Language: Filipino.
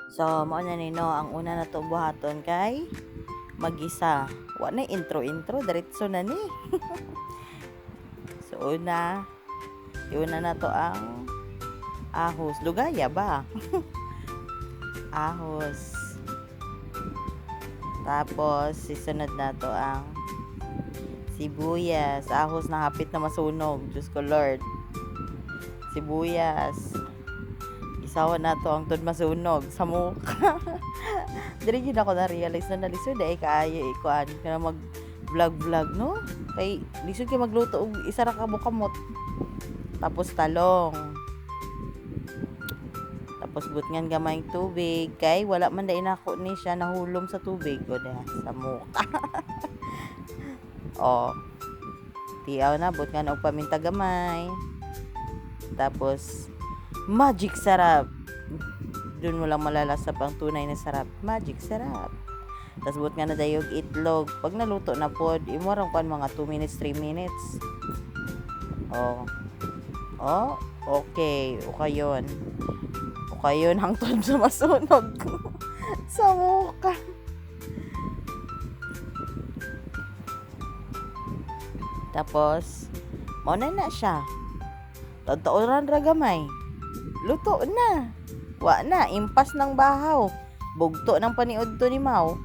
So, mao na ni no, ang una na to buhaton kay magisa. Wa na intro, diretso na ni. So, iuna na to ang ahos. Lugaya ba? Ahos. Tapos, sisunod na to ang sibuyas. Ahos na hapit na masunog. Diyos ko Lord. Sibuyas. Isawa na to ang tod masunog sa mukha. Diri gid ako na-realize na nalisod ay kaayo ikuan kana mag vlog no? Kay lisod kay magluto og isa ra ka kamot. Tapos talong. Tapos butngan gamay tubig kay wala man dai nako ni siya nahulom sa tubig o sa mukha. Oh. Tiyaw na butngan og paminta gamay. Tapos magic sarap. Doon mo lang malalasap ang tunay na sarap. Magic sarap. Tapos buot nga na dayog itlog. Pag naluto na pod, imorang kan mga 2 minutes, 3 minutes. Oh. Oh, okay. O kayon hangtod sa masunog sa mukha. Tapos, mo na siya. Totooran ra gamay. Luto na. Wa na, impas ng bahaw. Bugto ng paniudto ni Mau.